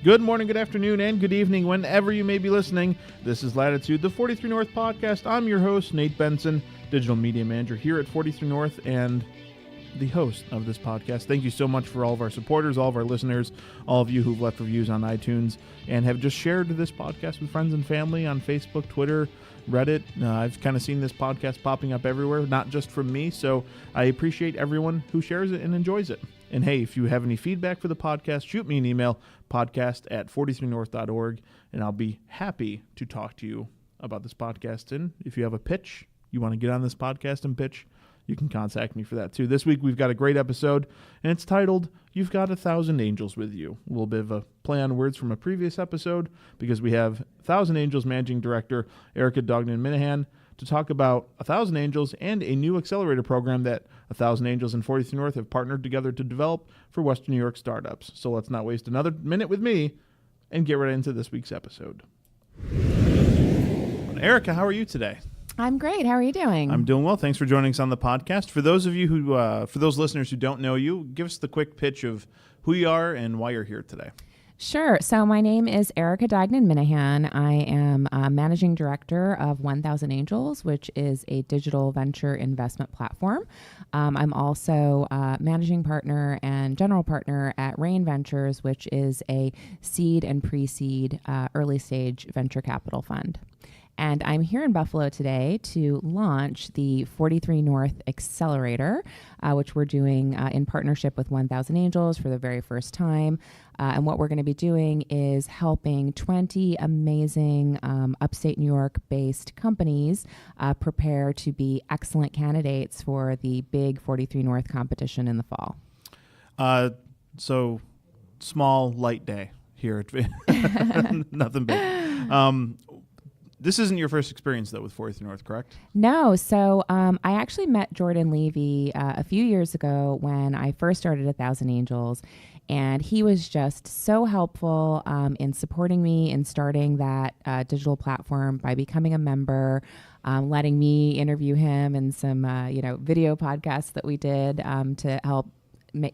Good morning, good afternoon, and good evening, whenever you may be listening. This is Latitude, the 43 North podcast. I'm your host, Nate Benson, Digital Media Manager here at 43 North and the host of this podcast. Thank you so much for all of our supporters, all of our listeners, all of you who've left reviews on iTunes and have just shared this podcast with friends and family on Facebook, Twitter, Reddit. I've kind of seen this podcast popping up everywhere, not just from me, so I appreciate everyone who shares it and enjoys it. And hey, if you have any feedback for the podcast, shoot me an email, podcast@43north.org, and I'll be happy to talk to you about this podcast. And if you have a pitch, you want to get on this podcast and pitch, you can contact me for that too. This week we've got a great episode, and it's titled, You've Got 1,000 Angels With You. A little bit of a play on words from a previous episode, because we have 1,000 Angels Managing Director Erica Duignan Minnihan to talk about 1,000 Angels and a new accelerator program that 1,000 Angels and 43 North have partnered together to develop for Western New York startups. So let's not waste another minute with me and get right into this week's episode. Erica, how are you today? I'm great. How are you doing? I'm doing well. Thanks for joining us on the podcast. For those of you who, for those listeners who don't know you, give us the quick pitch of who you are and why you're here today. Sure. So my name is Erica Duignan Minnihan. I am Managing Director of 1,000 Angels, which is a digital venture investment platform. I'm also Managing Partner and General Partner at Rain Ventures, which is a seed and pre-seed early stage venture capital fund. And I'm here in Buffalo today to launch the 43 North Accelerator, which we're doing in partnership with 1,000 Angels for the very first time. And what we're going to be doing is helping 20 amazing upstate New York-based companies prepare to be excellent candidates for the big 43 North competition in the fall. So small, light day here. Nothing big. This isn't your first experience, though, with 43 North, correct? No. So I actually met Jordan Levy a few years ago when I first started 1,000 Angels, and he was just so helpful in supporting me in starting that digital platform by becoming a member, letting me interview him in some video podcasts that we did to help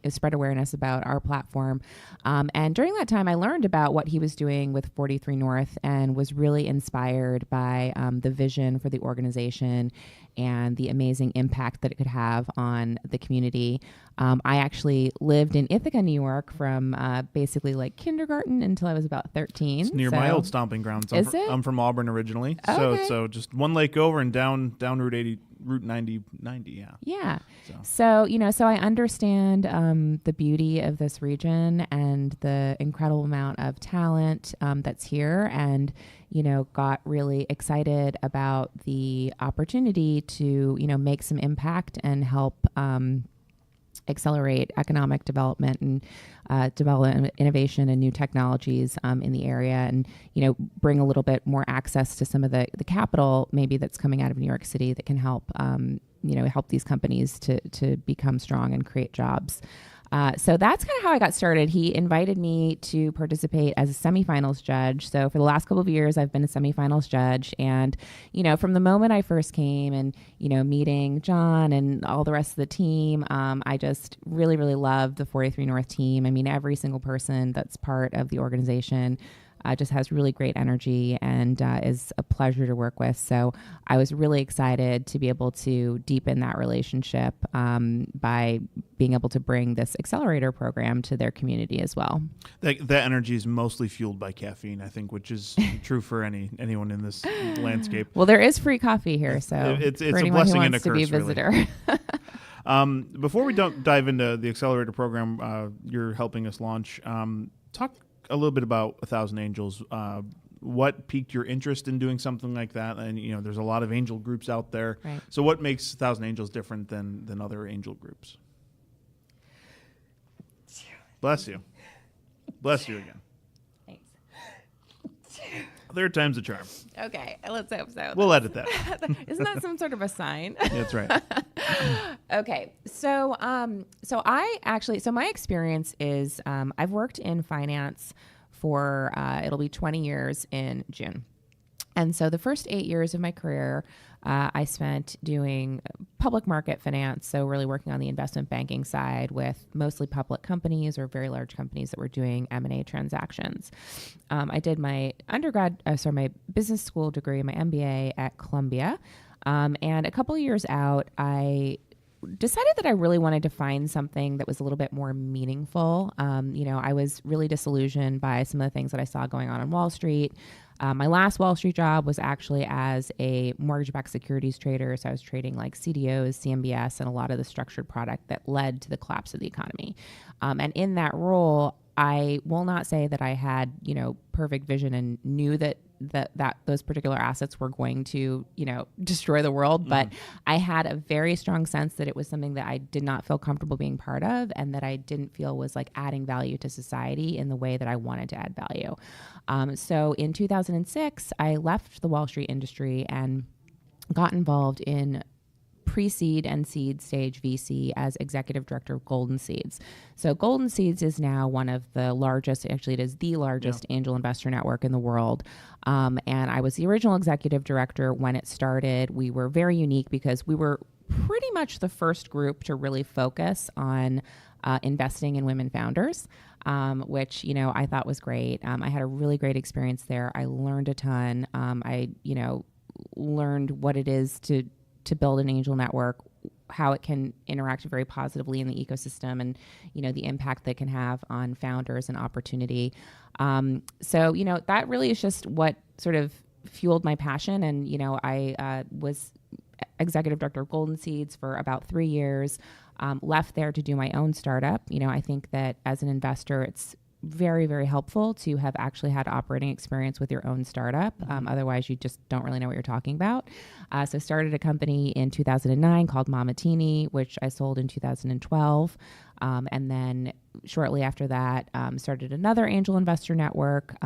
spread awareness about our platform. And during that time, I learned about what he was doing with 43 North and was really inspired by the vision for the organization and the amazing impact that it could have on the community. I actually lived in Ithaca, New York from basically like kindergarten until I was about 13. It's near my old stomping grounds. I'm from Auburn originally. Okay. So just one lake over and down Route 90, yeah. Yeah. So I understand the beauty of this region and the incredible amount of talent that's here, and got really excited about the opportunity to make some impact and help accelerate economic development and develop innovation and new technologies in the area, and bring a little bit more access to some of the capital maybe that's coming out of New York City that can help help these companies to become strong and create jobs. So that's kind of how I got started. He invited me to participate as a semifinals judge. So for the last couple of years, I've been a semifinals judge. And, from the moment I first came and, meeting John and all the rest of the team, I just really, really love the 43 North team. I mean, every single person that's part of the organization just has really great energy and is a pleasure to work with. So I was really excited to be able to deepen that relationship by being able to bring this accelerator program to their community as well. That energy is mostly fueled by caffeine, I think, which is true for anyone in this landscape. Well, there is free coffee here, so it's for a anyone blessing who and a wants to be a curse, visitor. Really. Before we dive into the accelerator program you're helping us launch, talk a little bit about 1,000 Angels. What piqued your interest in doing something like that? And there's a lot of angel groups out there. Right. So what makes 1,000 Angels different than other angel groups? Bless you. Bless you again. Thanks. Third time's a charm. Okay, let's hope so. We'll edit that. Isn't that some sort of a sign? That's right. Okay, so my experience is I've worked in finance for it'll be 20 years in June. And so the first 8 years of my career, I spent doing public market finance. So really working on the investment banking side with mostly public companies or very large companies that were doing M&A transactions. I did my my business school degree, my MBA at Columbia. And a couple of years out, I decided that I really wanted to find something that was a little bit more meaningful. I was really disillusioned by some of the things that I saw going on Wall Street. My last Wall Street job was actually as a mortgage-backed securities trader. So I was trading like CDOs, CMBS, and a lot of the structured product that led to the collapse of the economy. And in that role, I will not say that I had, perfect vision and knew that those particular assets were going to, destroy the world. But I had a very strong sense that it was something that I did not feel comfortable being part of and that I didn't feel was like adding value to society in the way that I wanted to add value. So in 2006, I left the Wall Street industry and got involved in pre-seed and seed stage VC as executive director of Golden Seeds. So Golden Seeds is now one of the largest, actually it is the largest angel investor network in the world. And I was the original executive director when it started. We were very unique because we were pretty much the first group to really focus on investing in women founders, which, I thought was great. I had a really great experience there. I learned a ton. I learned what it is to build an angel network, how it can interact very positively in the ecosystem and, the impact that it can have on founders and opportunity. So that really is just what sort of fueled my passion. And, I was executive director of Golden Seeds for about 3 years, left there to do my own startup. I think that as an investor, it's very, very helpful to have actually had operating experience with your own startup. Otherwise, you just don't really know what you're talking about. So I started a company in 2009 called Mamatini, which I sold in 2012. And then shortly after that, started another angel investor network,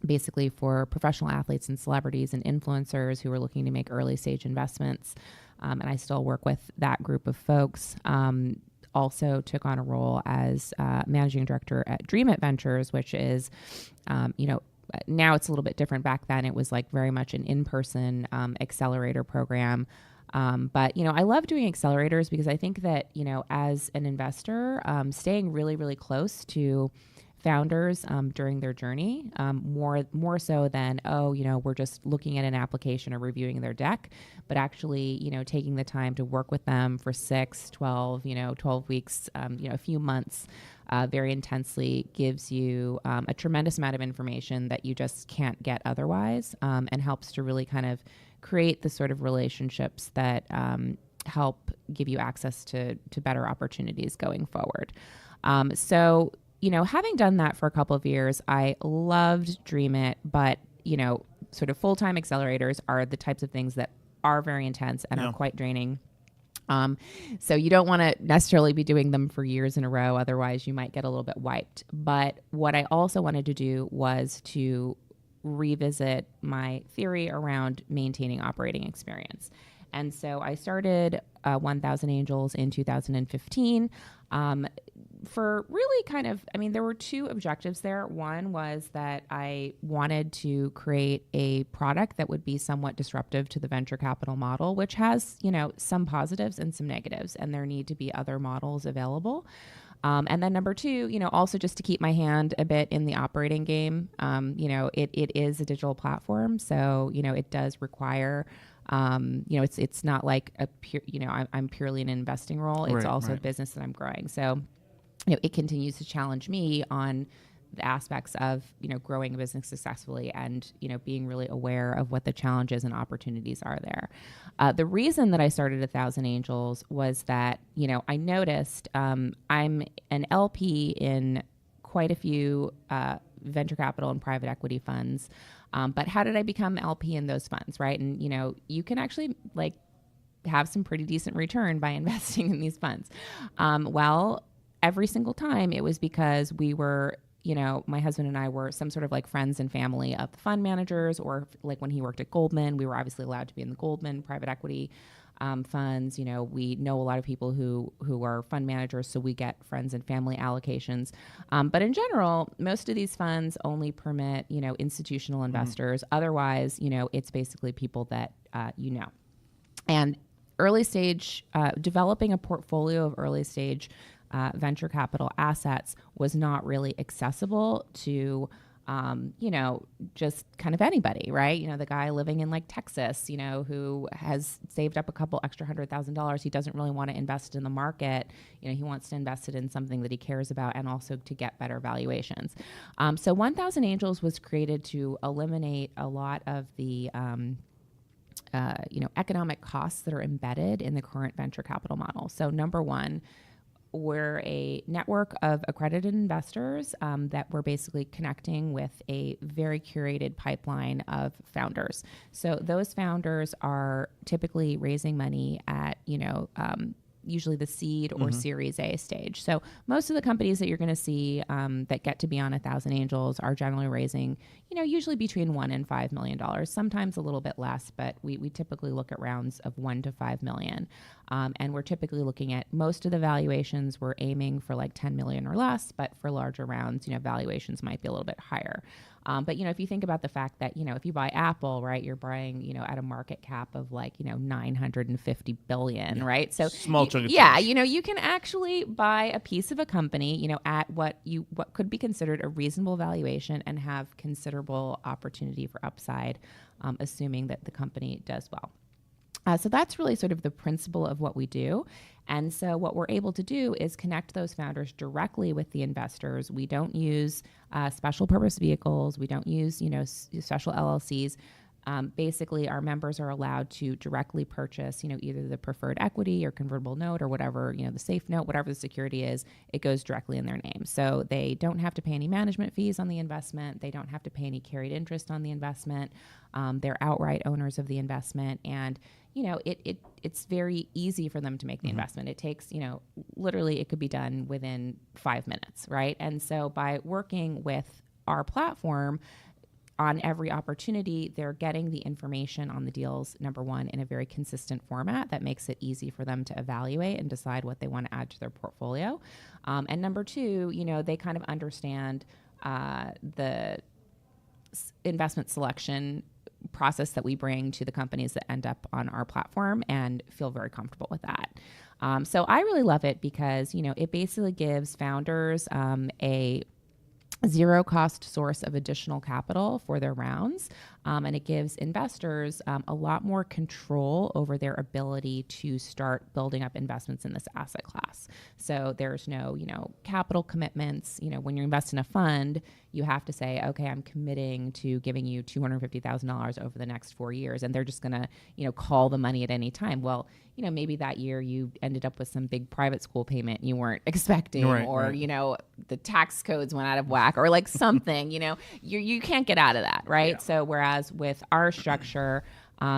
basically for professional athletes and celebrities and influencers who were looking to make early stage investments. And I still work with that group of folks. Also took on a role as managing director at Dream It Ventures, which is, now it's a little bit different. Back then, it was like very much an in-person accelerator program. But, I love doing accelerators because I think that, as an investor, staying really, really close to founders during their journey, more so than, we're just looking at an application or reviewing their deck, but actually, taking the time to work with them for 6, 12 weeks, a few months, very intensely gives you a tremendous amount of information that you just can't get otherwise, and helps to really kind of create the sort of relationships that help give you access to better opportunities going forward. So having done that for a couple of years, I loved Dream It, but, sort of full-time accelerators are the types of things that are very intense and are quite draining. So you don't want to necessarily be doing them for years in a row. Otherwise, you might get a little bit wiped. But what I also wanted to do was to revisit my theory around maintaining operating experience. And so I started 1,000 Angels in 2015. For really kind of, there were two objectives there. One was that I wanted to create a product that would be somewhat disruptive to the venture capital model, which has, some positives and some negatives, and there need to be other models available. And then number two, also just to keep my hand a bit in the operating game. It is a digital platform, so, it does require it's not like a pure, I'm purely in an investing role. It's also a business that I'm growing. So, it continues to challenge me on the aspects of, growing a business successfully and, being really aware of what the challenges and opportunities are there. The reason that I started 1,000 Angels was that, I noticed I'm an LP in quite a few venture capital and private equity funds. But how did I become LP in those funds, right? And, you can actually have some pretty decent return by investing in these funds. Well, every single time it was because we were, my husband and I were some sort of like friends and family of the fund managers, or like when he worked at Goldman, we were obviously allowed to be in the Goldman private equity funds. We know a lot of people who are fund managers, so we get friends and family allocations. But in general, most of these funds only permit, institutional investors. Otherwise, it's basically people that, And early stage, developing a portfolio of early stage venture capital assets was not really accessible to just kind of anybody, right? The guy living in like Texas, who has saved up a couple extra $100,000. He doesn't really want to invest it in the market. He wants to invest it in something that he cares about and also to get better valuations. So 1,000 Angels was created to eliminate a lot of the economic costs that are embedded in the current venture capital model. So number one, we're a network of accredited investors that we're basically connecting with a very curated pipeline of founders. So those founders are typically raising money at, usually the seed or Series A stage. So most of the companies that you're going to see that get to be on 1,000 Angels are generally raising, usually between $1 and $5 million, sometimes a little bit less, but we typically look at rounds of $1 to $5 million. And we're typically looking at most of the valuations, we're aiming for like 10 million or less, but for larger rounds, valuations might be a little bit higher. But, if you think about the fact that, if you buy Apple, right, you're buying, at a market cap of like, 950 billion, right? So small chunk of change. You can actually buy a piece of a company, at what could be considered a reasonable valuation and have considerable opportunity for upside, assuming that the company does well. So that's really sort of the principle of what we do. And so what we're able to do is connect those founders directly with the investors. We don't use special purpose vehicles. We don't use, special LLCs. Basically, our members are allowed to directly purchase, either the preferred equity or convertible note or whatever, the safe note, whatever the security is, it goes directly in their name. So they don't have to pay any management fees on the investment. They don't have to pay any carried interest on the investment. They're outright owners of the investment. And, it's very easy for them to make the investment. It takes, literally it could be done within 5 minutes, right? And so by working with our platform, on every opportunity, they're getting the information on the deals, number one, in a very consistent format that makes it easy for them to evaluate and decide what they want to add to their portfolio. And number two, they kind of understand the investment selection process that we bring to the companies that end up on our platform and feel very comfortable with that. So I really love it because, it basically gives founders a zero cost source of additional capital for their rounds. And it gives investors a lot more control over their ability to start building up investments in this asset class. So there's no, capital commitments. When you invest in a fund, you have to say, okay, I'm committing to giving you $250,000 over the next 4 years. And they're just going to, call the money at any time. Well, maybe that year you ended up with some big private school payment you weren't expecting, or, the tax codes went out of whack or like something, you can't get out of that. Right. Yeah. So whereas with our structure,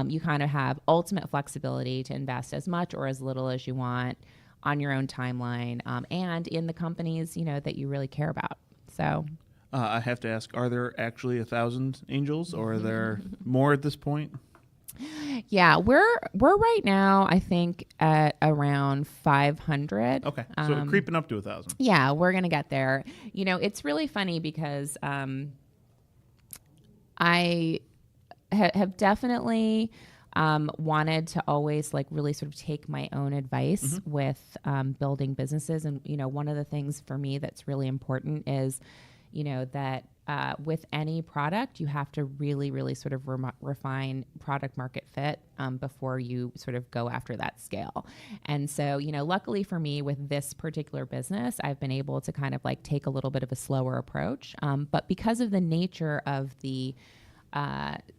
you kind of have ultimate flexibility to invest as much or as little as you want on your own timeline, and in the companies, that you really care about. So I have to ask, are there actually 1,000 Angels or are there more at this point? Yeah, we're right now, I think, at around 500. Okay, so we're creeping up to 1,000. Yeah, we're going to get there. It's really funny because I have definitely wanted to always like really sort of take my own advice with building businesses. And, one of the things for me that's really important is, that with any product, you have to really, really sort of refine product market fit before you sort of go after that scale. And so, luckily for me with this particular business, I've been able to kind of like take a little bit of a slower approach. But because of the nature of the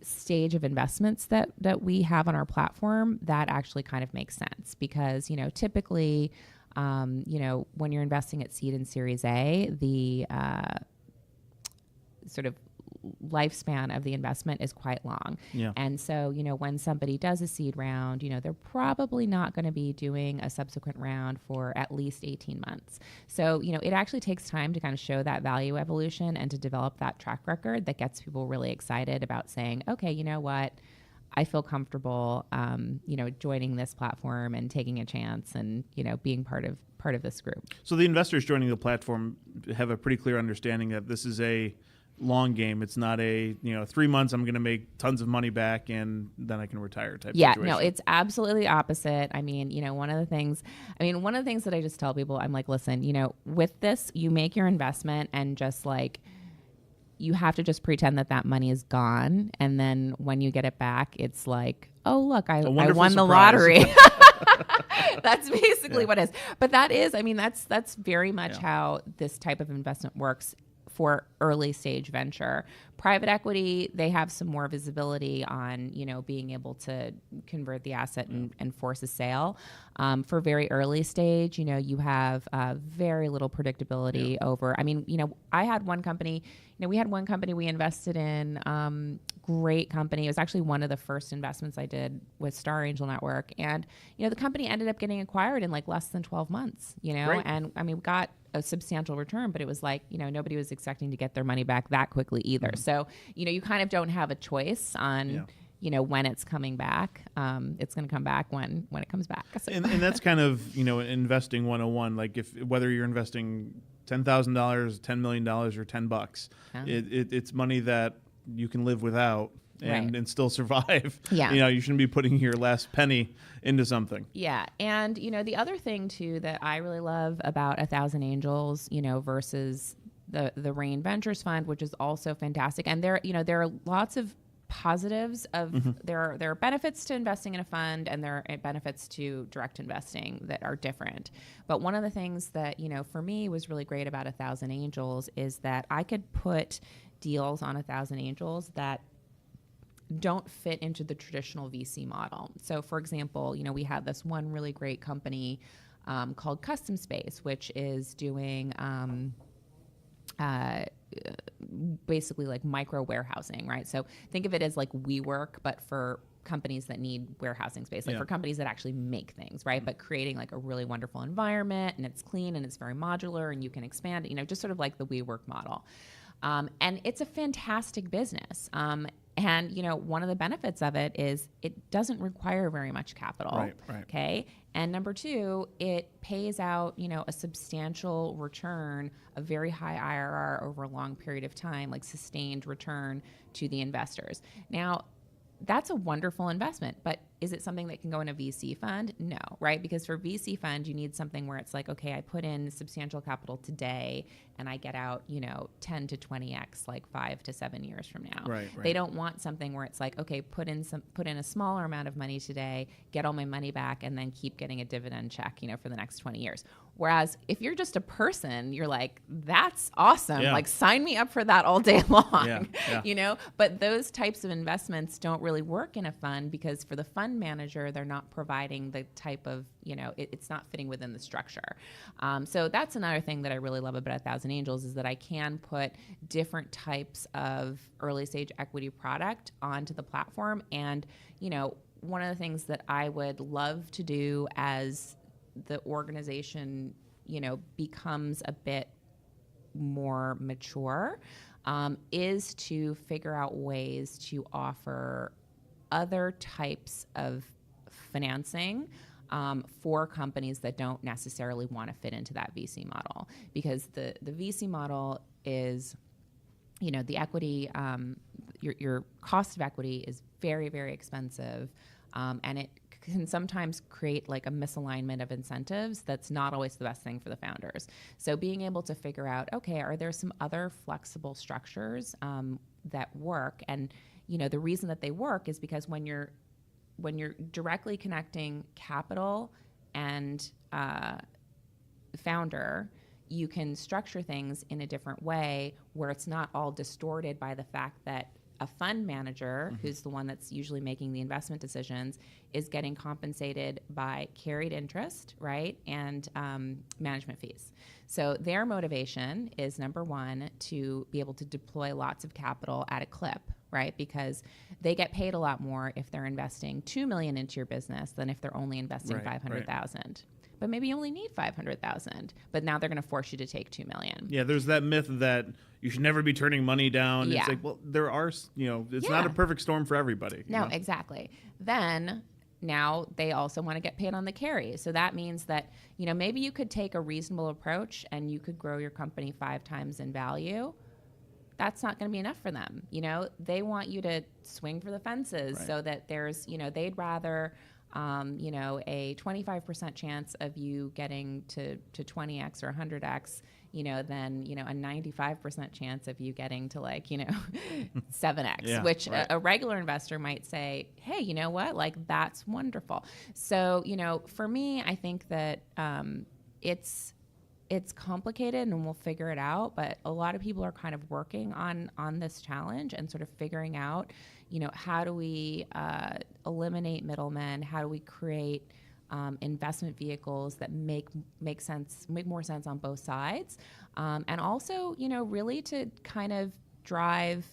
stage of investments that we have on our platform, that actually kind of makes sense because, typically, when you're investing at seed and Series A, the sort of lifespan of the investment is quite long. Yeah. And so, when somebody does a seed round, they're probably not going to be doing a subsequent round for at least 18 months. So, it actually takes time to kind of show that value evolution and to develop that track record that gets people really excited about saying, okay, you know what? I feel comfortable, joining this platform and taking a chance and, being part of this group. So the investors joining the platform have a pretty clear understanding that this is a long game. It's not a 3 months I'm going to make tons of money back and then I can retire type Yeah, situation. no, it's absolutely the opposite. I mean, one of the things that I just tell people, I'm like, listen, with this, you make your investment and just like, you have to just pretend that money is gone. And then when you get it back, it's like, oh, look, I won the lottery. That's basically what it is. But that is, that's very much how this type of investment works for early stage venture. Private equity, they have some more visibility on, being able to convert the asset and force a sale. For very early stage, you have very little predictability over. I had one company, we invested in, great company. It was actually one of the first investments I did with Star Angel Network. And, the company ended up getting acquired in like less than 12 months, Great. And we got a substantial return, but it was like, nobody was expecting to get their money back that quickly either. Mm-hmm. So, you kind of don't have a choice on, when it's coming back. It's going to come back when it comes back. So. And that's kind of, investing 101. Like whether you're investing $10,000, $10 million or $10, it's money that you can live without and still survive. Yeah. You shouldn't be putting your last penny into something. Yeah. And, the other thing too that I really love about 1,000 Angels, versus the Rain Ventures Fund, which is also fantastic. And there are lots of positives of there are benefits to investing in a fund and there are benefits to direct investing that are different. But one of the things that, for me was really great about 1,000 Angels is that I could put deals on 1,000 Angels that don't fit into the traditional VC model. So for example, we have this one really great company called Custom Space, which is doing basically like micro warehousing, right? So think of it as like WeWork, but for companies that need warehousing space, like for companies that actually make things, right? But creating like a really wonderful environment and it's clean and it's very modular and you can expand it, just sort of like the WeWork model. And it's a fantastic business. And, one of the benefits of it is it doesn't require very much capital. Right. Okay. And number two, it pays out, a substantial return, a very high IRR over a long period of time, like sustained return to the investors. Now, that's a wonderful investment, but is it something that can go in a VC fund? No, right? Because for VC fund, you need something where it's like, okay, I put in substantial capital today and I get out, 10 to 20x like 5 to 7 years from now. Right. They don't want something where it's like, okay, put in a smaller amount of money today, get all my money back, and then keep getting a dividend check, for the next 20 years. Whereas if you're just a person, you're like, that's awesome. Yeah. Like sign me up for that all day long, Yeah. But those types of investments don't really work in a fund because for the fund manager, they're not providing the type of, it's not fitting within the structure. So that's another thing that I really love about 1,000 Angels is that I can put different types of early stage equity product onto the platform. And, one of the things that I would love to do as the organization, becomes a bit more mature, is to figure out ways to offer other types of financing for companies that don't necessarily want to fit into that VC model. Because the VC model is, the equity, your cost of equity is very, very expensive, and it can sometimes create like a misalignment of incentives that's not always the best thing for the founders. So being able to figure out, okay, are there some other flexible structures that work? And the reason that they work is because when you're directly connecting capital and founder, you can structure things in a different way where it's not all distorted by the fact that a fund manager, who's the one that's usually making the investment decisions, is getting compensated by carried interest, right, and management fees. So their motivation is, number one, to be able to deploy lots of capital at a clip, right, because they get paid a lot more if they're investing $2 million into your business than if they're only investing $500,000. But maybe you only need $500,000, but now they're going to force you to take $2 million. Yeah, there's that myth that you should never be turning money down. Yeah. It's like, well, there are, it's not a perfect storm for everybody. No, exactly. Then now they also want to get paid on the carry. So that means that, maybe you could take a reasonable approach and you could grow your company 5 times in value that's not going to be enough for them. You know, they want you to swing for the fences so that there's, you know, they'd rather, you know, a 25% chance of you getting to 20x or 100x, you know, than, you know, a 95% chance of you getting to like, you know, 7x, which a regular investor might say, hey, you know what, like that's wonderful. So, you know, for me, I think that it's complicated and we'll figure it out, but a lot of people are kind of working on this challenge and sort of figuring out, you know, how do we eliminate middlemen? How do we create investment vehicles that make more sense on both sides? And also, you know, really to kind of drive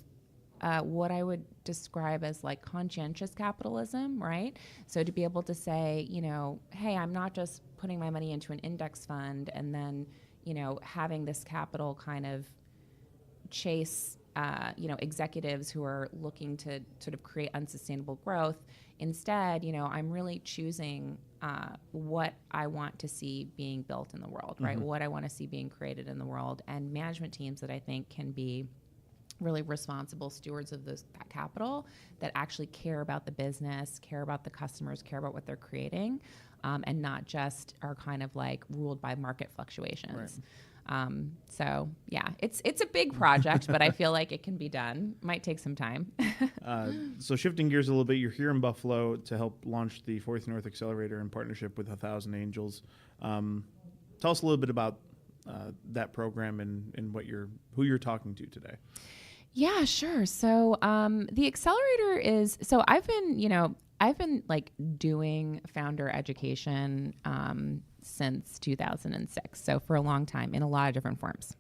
what I would describe as like conscientious capitalism, right? So to be able to say, you know, hey, I'm not just putting my money into an index fund and then, you know, having this capital kind of chase, you know, executives who are looking to sort of create unsustainable growth. Instead, you know, I'm really choosing what I want to see being built in the world, right? What I want to see being created in the world, and management teams that I think can be really responsible stewards of that capital that actually care about the business, care about the customers, care about what they're creating, and not just are kind of like ruled by market fluctuations. So yeah, it's a big project, but I feel like it can be done. Might take some time. So shifting gears a little bit, you're here in Buffalo to help launch the 40th North Accelerator in partnership with 1,000 Angels. Tell us a little bit about that program and who you're talking to today. Yeah, sure. So the Accelerator is, so I've been like doing founder education since 2006. So for a long time in a lot of different forms.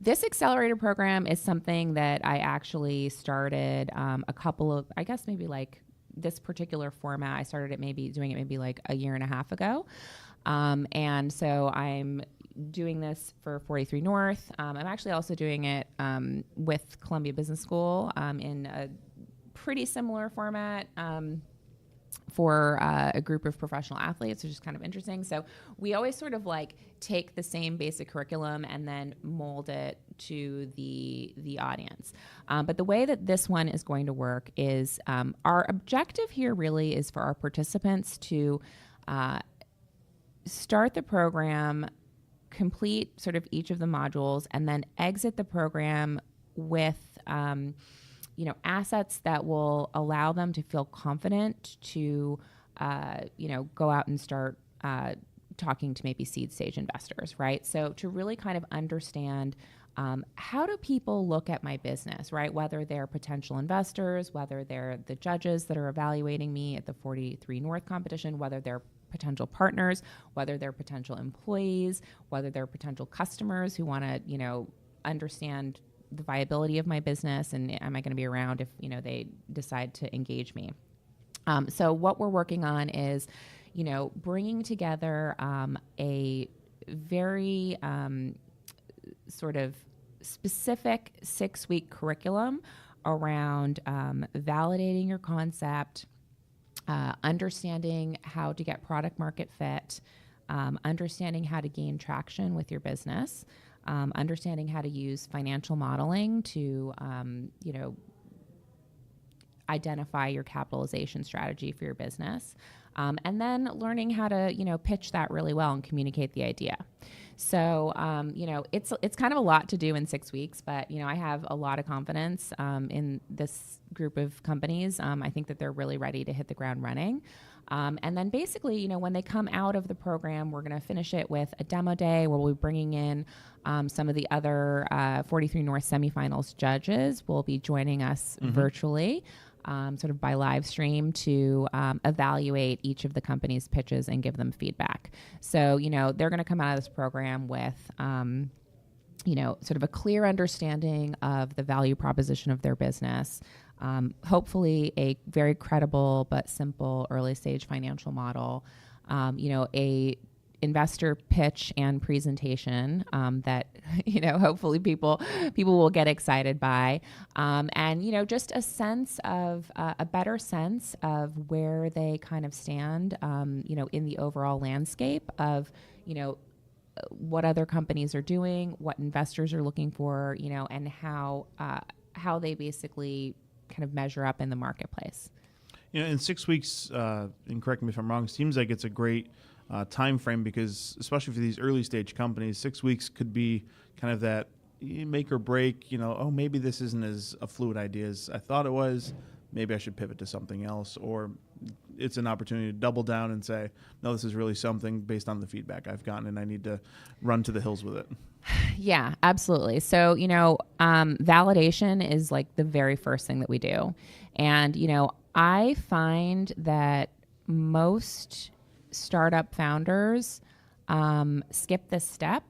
This Accelerator program is something that I actually started a couple of, I guess maybe like this particular format, I started doing it maybe like a year and a half ago. And so I'm doing this for 43 North. I'm actually also doing it with Columbia Business School in a pretty similar format for a group of professional athletes, which is kind of interesting. So we always sort of like take the same basic curriculum and then mold it to the audience. But the way that this one is going to work is our objective here really is for our participants to start the program, complete sort of each of the modules, and then exit the program with you know, assets that will allow them to feel confident to you know, go out and start talking to maybe seed stage investors, right? So to really kind of understand how do people look at my business, right? Whether they're potential investors, whether they're the judges that are evaluating me at the 43 North competition, whether they're potential partners, whether they're potential employees, whether they're potential customers who want to, you know, understand the viability of my business and am I going to be around if, you know, they decide to engage me. So what we're working on is, you know, bringing together a very sort of specific 6-week curriculum around validating your concept, understanding how to get product market fit, understanding how to gain traction with your business, understanding how to use financial modeling to, you know, identify your capitalization strategy for your business, and then learning how to, you know, pitch that really well and communicate the idea. So, you know, it's kind of a lot to do in 6 weeks, but, you know, I have a lot of confidence in this group of companies. I think that they're really ready to hit the ground running. And then basically, you know, when they come out of the program, we're going to finish it with a demo day where we'll be bringing in some of the other 43 North semifinals judges will be joining us virtually, sort of by live stream to evaluate each of the company's pitches and give them feedback. So, you know, they're going to come out of this program with, you know, sort of a clear understanding of the value proposition of their business, hopefully a very credible but simple early stage financial model, you know, a investor pitch and presentation that, you know, hopefully people will get excited by, and, you know, just a sense of a better sense of where they kind of stand, you know, in the overall landscape of, you know, what other companies are doing, what investors are looking for, and how they basically kind of measure up in the marketplace. In 6 weeks, and correct me if I'm wrong, seems like it's a great time frame, because especially for these early stage companies, 6 weeks could be kind of that make or break. Oh, maybe this isn't as a fluid idea as I thought it was. Maybe I should pivot to something else, or it's an opportunity to double down and say, no, this is really something based on the feedback I've gotten, and I need to run to the hills with it. Yeah, absolutely. So, validation is like the very first thing that we do. And, I find that most startup founders skip this step,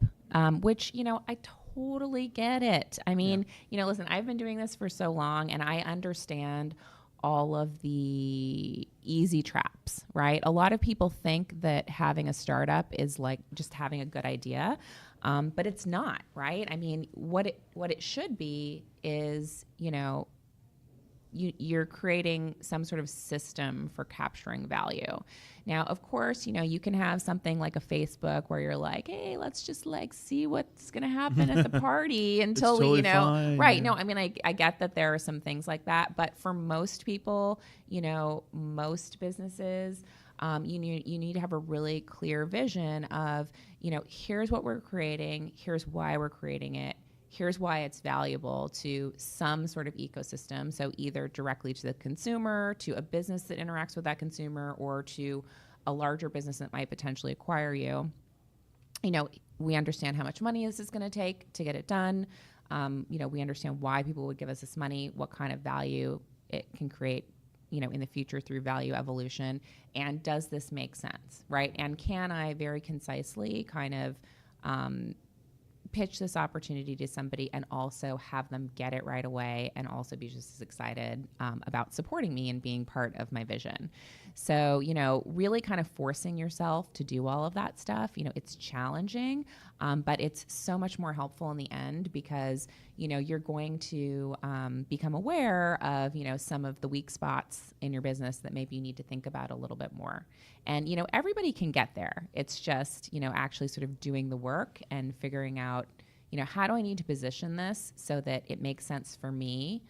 which, I totally get it. I mean, listen, I've been doing this for so long, and I understand all of the easy traps, right? A lot of people think that having a startup is like just having a good idea, but it's not, right? I mean, what it should be is, you're creating some sort of system for capturing value. Now, of course, you can have something like a Facebook where you're like, hey, let's just like see what's going to happen at the party until totally we, fine, right. Yeah. No, I mean, I get that there are some things like that, but for most people, most businesses, you need to have a really clear vision of, here's what we're creating, here's why we're creating it, here's why it's valuable to some sort of ecosystem. So either directly to the consumer, to a business that interacts with that consumer, or to a larger business that might potentially acquire you. We understand how much money this is going to take to get it done. We understand why people would give us this money, what kind of value it can create, in the future through value evolution. And does this make sense, right? And can I very concisely kind of pitch this opportunity to somebody and also have them get it right away, and also be just as excited about supporting me and being part of my vision. So, really kind of forcing yourself to do all of that stuff, it's challenging, but it's so much more helpful in the end, because, you're going to become aware of, some of the weak spots in your business that maybe you need to think about a little bit more. And, everybody can get there. It's just, actually sort of doing the work and figuring out, how do I need to position this so that it makes sense for me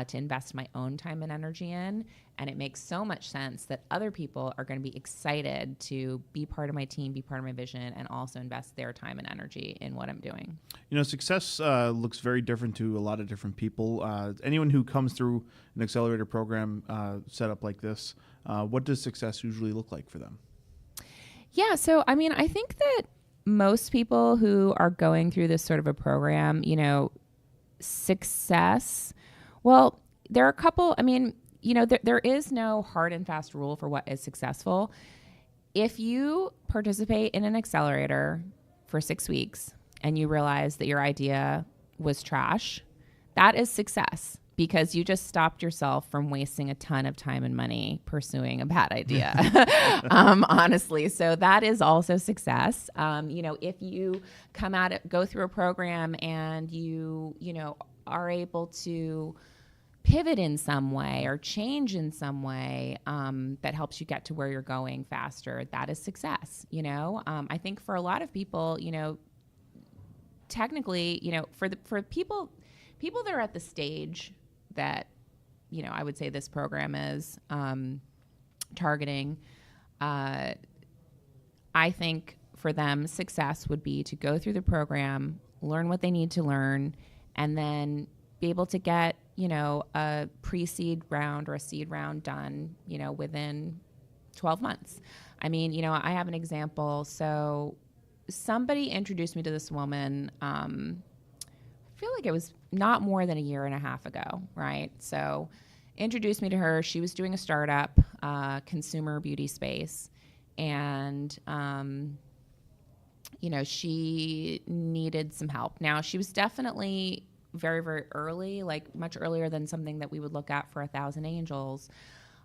to invest my own time and energy in, and it makes so much sense that other people are going to be excited to be part of my team, be part of my vision, and also invest their time and energy in what I'm doing. Success looks very different to a lot of different people. Anyone who comes through an accelerator program set up like this, what does success usually look like for them? Yeah, so I mean, I think that most people who are going through this sort of a program, success, well, there are a couple, I mean, there is no hard and fast rule for what is successful. If you participate in an accelerator for 6 weeks and you realize that your idea was trash, that is success, because you just stopped yourself from wasting a ton of time and money pursuing a bad idea, honestly. So that is also success. If you go through a program and you are able to pivot in some way or change in some way that helps you get to where you're going faster, that is success. I think for a lot of people, technically, for people that are at the stage that, I would say this program is targeting, I think for them, success would be to go through the program, learn what they need to learn, and then be able to get, a pre-seed round or a seed round done, within 12 months. I mean, I have an example. So somebody introduced me to this woman, I feel like it was not more than a year and a half ago, right? So introduced me to her. She was doing a startup, consumer beauty space. And, she needed some help. Now, she was definitely very, very early, like much earlier than something that we would look at for 1,000 Angels.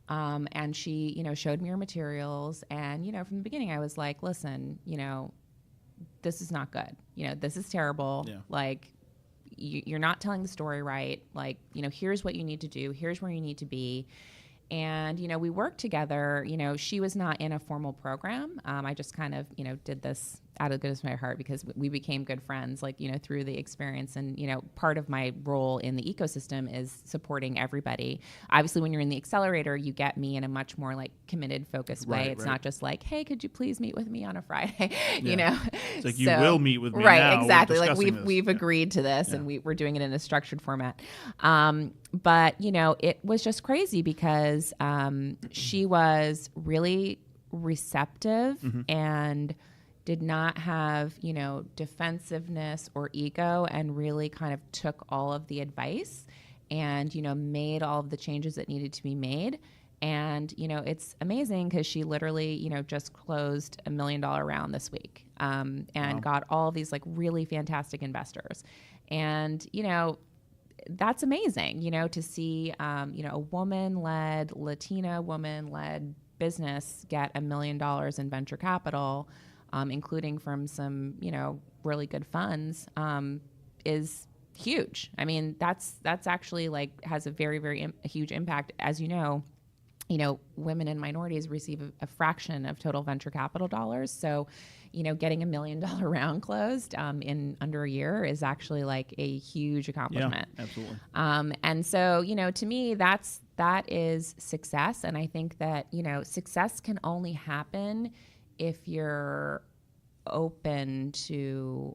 And she, showed me her materials. And, from the beginning, I was like, listen, this is not good. This is terrible. Yeah. Like, you're not telling the story right. Like, here's what you need to do. Here's where you need to be. And, we worked together. She was not in a formal program. I just kind of, did this out of the goodness of my heart, because we became good friends, like, through the experience. And, part of my role in the ecosystem is supporting everybody. Obviously, when you're in the accelerator, you get me in a much more like committed, focused way. It's not just like, hey, could you please meet with me on a Friday? It's like, you will meet with me right, now. exactly. Like we've agreed to this, and we're doing it in a structured format. But, it was just crazy because she was really receptive and did not have, defensiveness or ego, and really kind of took all of the advice and, made all of the changes that needed to be made. And, it's amazing because she literally, just closed $1 million round this week and got all of these like really fantastic investors. And, that's amazing, to see, a woman-led, Latina woman-led business get $1 million in venture capital, including from some, really good funds, is huge. I mean, that's actually like has a very, very huge impact. As women and minorities receive a fraction of total venture capital dollars. So, getting $1 million round closed in under a year is actually like a huge accomplishment. Yeah, absolutely. And so, to me, that is success. And I think that, success can only happen if you're open to,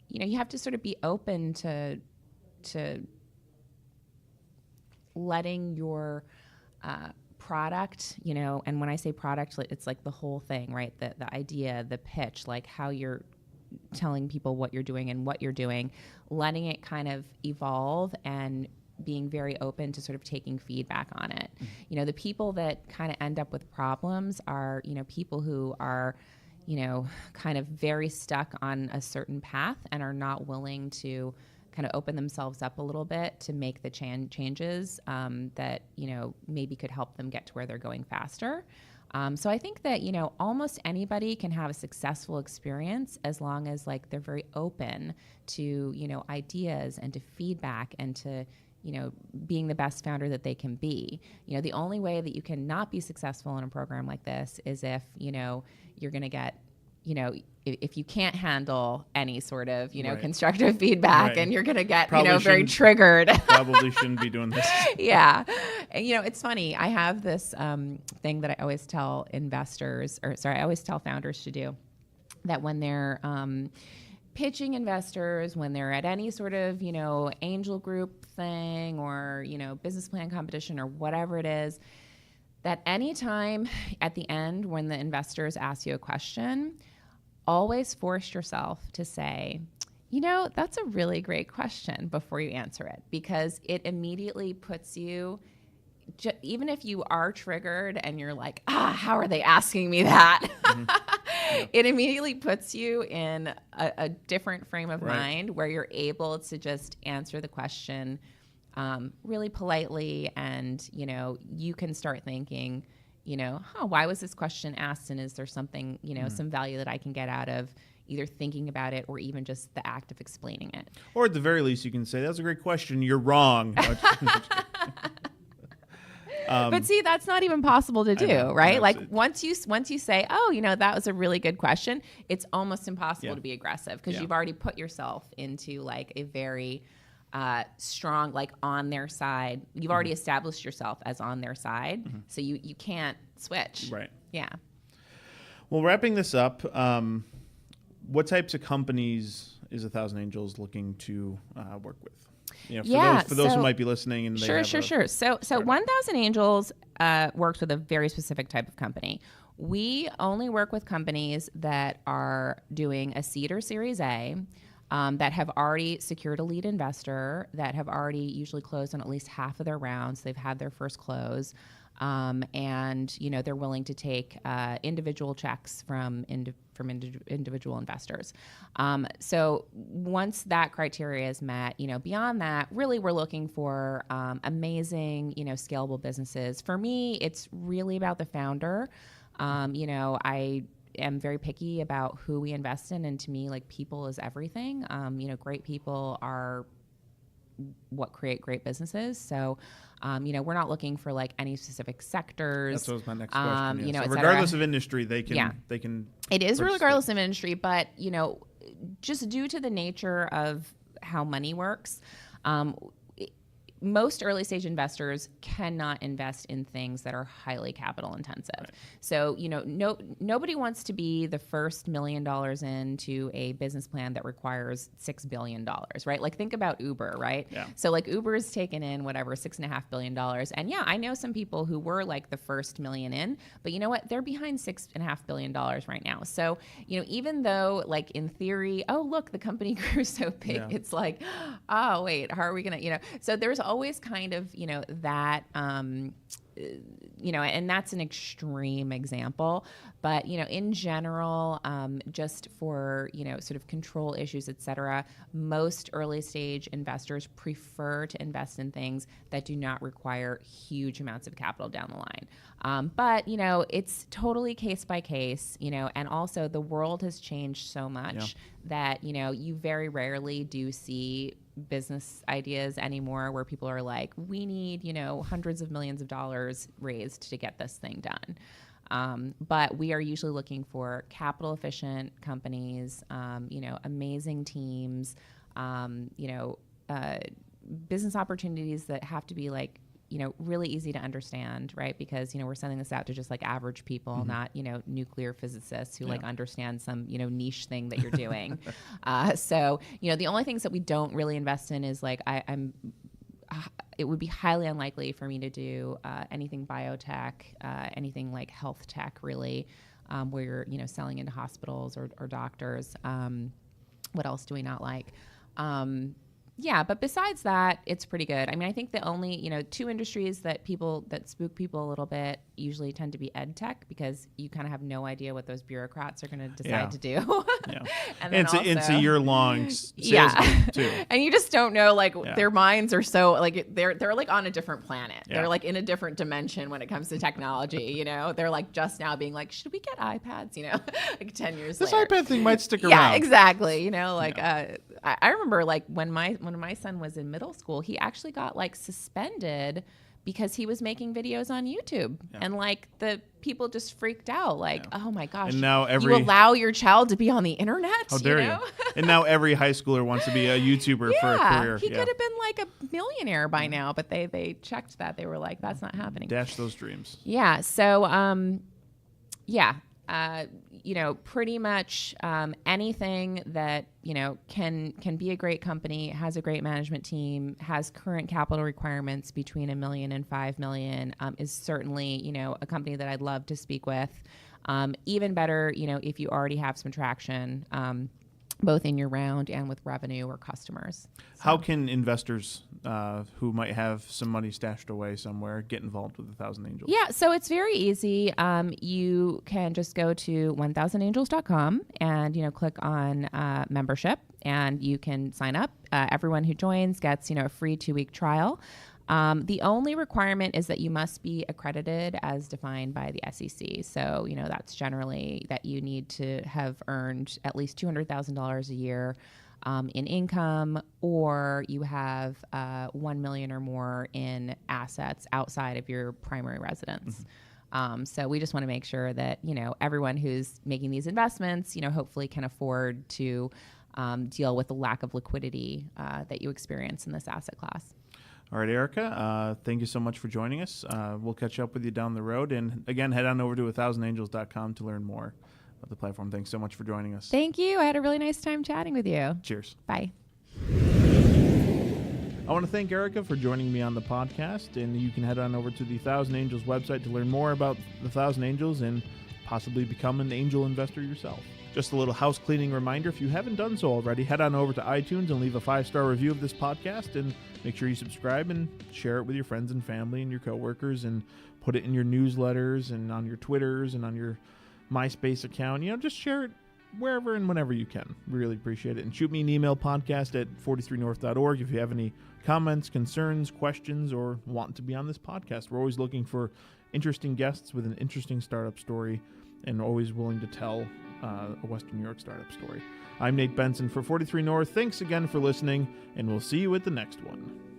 you have to sort of be open to letting your product, and when I say product, it's like the whole thing, right? The idea, the pitch, like how you're telling people what you're doing and what you're doing, letting it kind of evolve and being very open to sort of taking feedback on it. The people that kind of end up with problems are, people who are, kind of very stuck on a certain path and are not willing to kind of open themselves up a little bit to make the changes that, maybe could help them get to where they're going faster. So I think that, almost anybody can have a successful experience as long as like they're very open to, ideas and to feedback and to, being the best founder that they can be. The only way that you can not be successful in a program like this is if, you're going to get, if you can't handle any sort of, constructive feedback, and you're going to get, very triggered. Probably shouldn't be doing this. Yeah. And, it's funny. I have this thing that I always tell I always tell founders to do, that when they're pitching investors, when they're at any sort of, angel group thing or, business plan competition or whatever it is, that anytime at the end when the investors ask you a question, always force yourself to say, that's a really great question before you answer it, because it immediately puts you, even if you are triggered and you're like, how are they asking me that? It immediately puts you in a different frame of mind where you're able to just answer the question really politely, and you can start thinking, why was this question asked, and is there something, some value that I can get out of either thinking about it or even just the act of explaining it. Or at the very least, you can say, that's a great question, you're wrong. But see, that's not even possible to do, right? Like once you say, that was a really good question, it's almost impossible to be aggressive, because you've already put yourself into like a very strong, like on their side. You've already established yourself as on their side, so you can't switch. Right. Yeah. Well, wrapping this up, what types of companies is 1,000 Angels looking to work with? For those who might be listening, and sure. So 1,000 Angels works with a very specific type of company. We only work with companies that are doing a seed or Series A, that have already secured a lead investor, that have already usually closed on at least half of their rounds. They've had their first close, and they're willing to take individual checks from individual investors. So once that criteria is met, beyond that, really we're looking for amazing, scalable businesses. For me, it's really about the founder. I am very picky about who we invest in, and to me, like, people is everything. Great people are what create great businesses. So, we're not looking for like any specific sectors. That was my next question. Yeah. So regardless of industry, they can. It is regardless of industry, but just due to the nature of how money works, most early stage investors cannot invest in things that are highly capital intensive. Right. So, nobody wants to be the first $1 million into a business plan that requires $6 billion, right? Like think about Uber, right? Yeah. So like Uber's taken in whatever, $6.5 billion. And yeah, I know some people who were like the first million in, but you know what? They're behind $6.5 billion right now. So, even though like in theory, oh, look, the company grew so big, it's like, oh, wait, how are we going to, so there's always kind of, that, and that's an extreme example, but, in general, just for, sort of control issues, et cetera, most early stage investors prefer to invest in things that do not require huge amounts of capital down the line. But, it's totally case by case, and also the world has changed so much that, you very rarely do see business ideas anymore where people are like, we need, hundreds of millions of dollars raised to get this thing done. But we are usually looking for capital efficient companies, amazing teams, business opportunities that have to be like, really easy to understand, right? Because, we're sending this out to just like average people, not, nuclear physicists who like understand some, niche thing that you're doing. So, the only things that we don't really invest in is like, it would be highly unlikely for me to do anything biotech, anything like health tech really, where you're, selling into hospitals or doctors. What else do we not like? Yeah, but besides that, it's pretty good. I mean, I think the only, two industries that spook people a little bit usually tend to be ed tech, because you kind of have no idea what those bureaucrats are going to decide to do. And it's a year-long sales game too. And you just don't know, like their minds are so like they're like on a different planet. They're like in a different dimension when it comes to technology. They're like just now being like, should we get iPads? Like 10 years later. This iPad thing might stick around. Yeah, exactly. I remember like when my son was in middle school, he actually got like suspended because he was making videos on YouTube, and like the people just freaked out, like, oh my gosh, and now you allow your child to be on the internet? How dare you? And now every high schooler wants to be a YouTuber for a career. He could have been like a millionaire by now, but they checked that. They were like, that's not happening. Dash those dreams. Yeah. So, pretty much anything that, can be a great company, has a great management team, has current capital requirements between $1 million and $5 million, is certainly, a company that I'd love to speak with. Even better, if you already have some traction, both in your round and with revenue or customers. So. How can investors who might have some money stashed away somewhere get involved with 1,000 Angels? Yeah, so it's very easy. You can just go to 1000angels.com and click on membership, and you can sign up. Everyone who joins gets a free 2-week trial. The only requirement is that you must be accredited as defined by the SEC. So, that's generally that you need to have earned at least $200,000 a year in income, or you have $1 million or more in assets outside of your primary residence. So we just want to make sure that, everyone who's making these investments, hopefully can afford to deal with the lack of liquidity that you experience in this asset class. All right, Erica, thank you so much for joining us. We'll catch up with you down the road. And again, head on over to 1000angels.com to learn more about the platform. Thanks so much for joining us. Thank you. I had a really nice time chatting with you. Cheers. Bye. I want to thank Erica for joining me on the podcast. And you can head on over to the 1000 Angels website to learn more about the 1000 Angels and possibly become an angel investor yourself. Just a little house cleaning reminder, if you haven't done so already, head on over to iTunes and leave a 5-star review of this podcast, and make sure you subscribe and share it with your friends and family and your coworkers, and put it in your newsletters and on your Twitters and on your MySpace account. Just share it wherever and whenever you can. We really appreciate it. And shoot me an email, podcast@43north.org, if you have any comments, concerns, questions, or want to be on this podcast. We're always looking for interesting guests with an interesting startup story, and always willing to tell a Western New York startup story. I'm Nate Benson for 43 North. Thanks again for listening, and we'll see you at the next one.